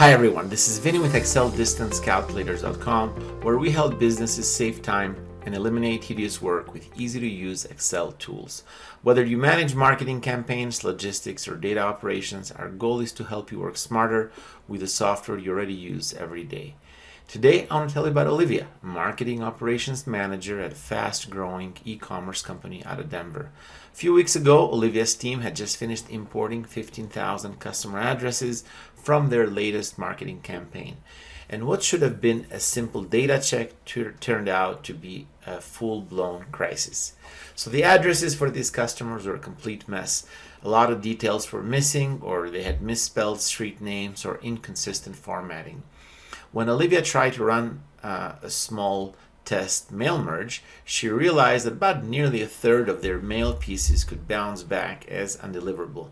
Hi everyone, this is Vinny with ExcelDistanceCalculators.com, where we help businesses save time and eliminate tedious work with easy-to-use Excel tools. Whether you manage marketing campaigns, logistics, or data operations, our goal is to help you work smarter with the software you already use every day. Today, I want to tell you about Olivia, Marketing Operations Manager at a fast-growing e-commerce company out of Denver. A few weeks ago, Olivia's team had just finished importing 15,000 customer addresses from their latest marketing campaign. And what should have been a simple data check turned out to be a full-blown crisis. So the addresses for these customers were a complete mess. A lot of details were missing, or they had misspelled street names or inconsistent formatting. When Olivia tried to run a small test mail merge, she realized that about nearly a third of their mail pieces could bounce back as undeliverable.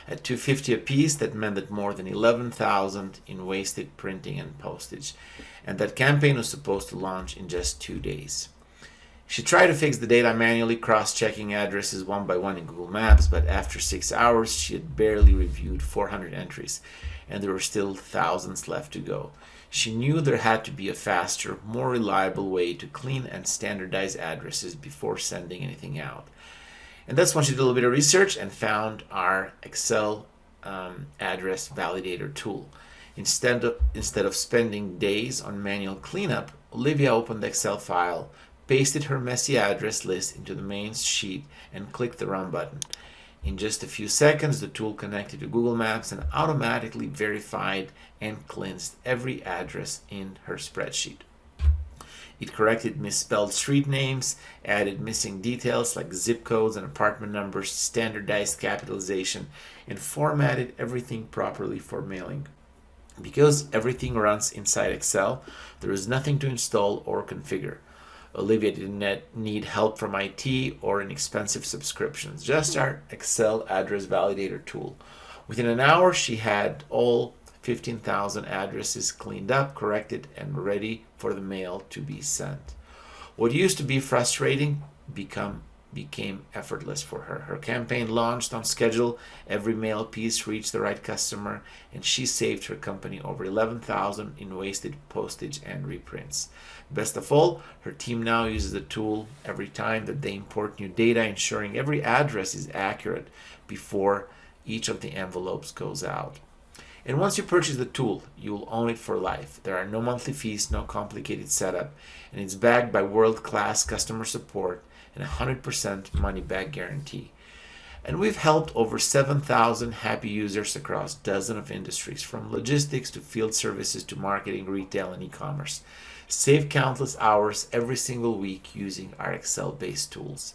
At $2.50 a piece, that meant that more than $11,000 in wasted printing and postage. And that campaign was supposed to launch in just 2 days. She tried to fix the data manually, cross-checking addresses one by one in Google Maps, but after 6 hours, she had barely reviewed 400 entries, and there were still thousands left to go. She knew there had to be a faster, more reliable way to clean and standardize addresses before sending anything out. And that's when she did a little bit of research and found our Excel Address Validator tool. Instead of spending days on manual cleanup, Olivia opened the Excel file, pasted her messy address list into the main sheet, and clicked the Run button. In just a few seconds, the tool connected to Google Maps and automatically verified and cleansed every address in her spreadsheet. It corrected misspelled street names, added missing details like zip codes and apartment numbers, standardized capitalization, and formatted everything properly for mailing. Because everything runs inside Excel, there is nothing to install or configure. Olivia didn't need help from IT or inexpensive subscriptions, just our Excel Address Validator tool. Within an hour, she had all 15,000 addresses cleaned up, corrected, and ready for the mail to be sent. What used to be frustrating became effortless for her. Her campaign launched on schedule, every mail piece reached the right customer, and she saved her company over $11,000 in wasted postage and reprints. Best of all, her team now uses the tool every time that they import new data, ensuring every address is accurate before each of the envelopes goes out. And once you purchase the tool, you will own it for life. There are no monthly fees, no complicated setup, and it's backed by world-class customer support and a 100% money-back guarantee. And we've helped over 7,000 happy users across dozens of industries, from logistics to field services to marketing, retail, and e-commerce. Save countless hours every single week using our Excel-based tools.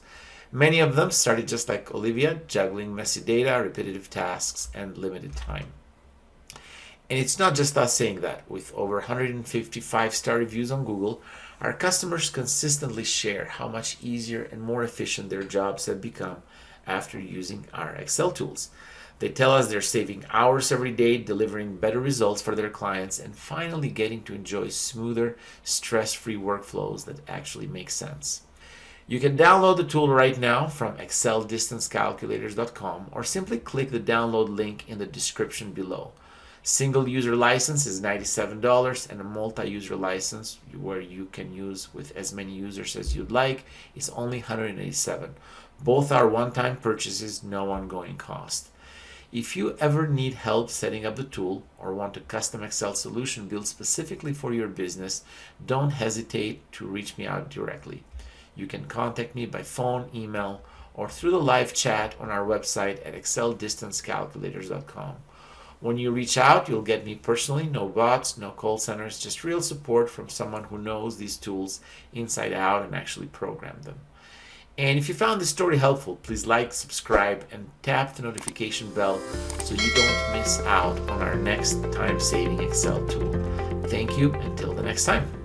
Many of them started just like Olivia, juggling messy data, repetitive tasks, and limited time. And it's not just us saying that. With over 150 5-star reviews on Google, our customers consistently share how much easier and more efficient their jobs have become after using our Excel tools. They tell us they're saving hours every day, delivering better results for their clients, and finally getting to enjoy smoother, stress-free workflows that actually make sense. You can download the tool right now from ExcelDistanceCalculators.com or simply click the download link in the description below. Single user license is $97, and a multi-user license, where you can use with as many users as you'd like, is only $187. Both are one-time purchases, no ongoing cost. If you ever need help setting up the tool or want a custom Excel solution built specifically for your business, don't hesitate to reach me out directly. You can contact me by phone, email, or through the live chat on our website at ExcelDistanceCalculators.com. When you reach out, you'll get me personally, no bots, no call centers, just real support from someone who knows these tools inside out and actually program them. And if you found this story helpful, please like, subscribe, and tap the notification bell so you don't miss out on our next time-saving Excel tool. Thank you. Until the next time.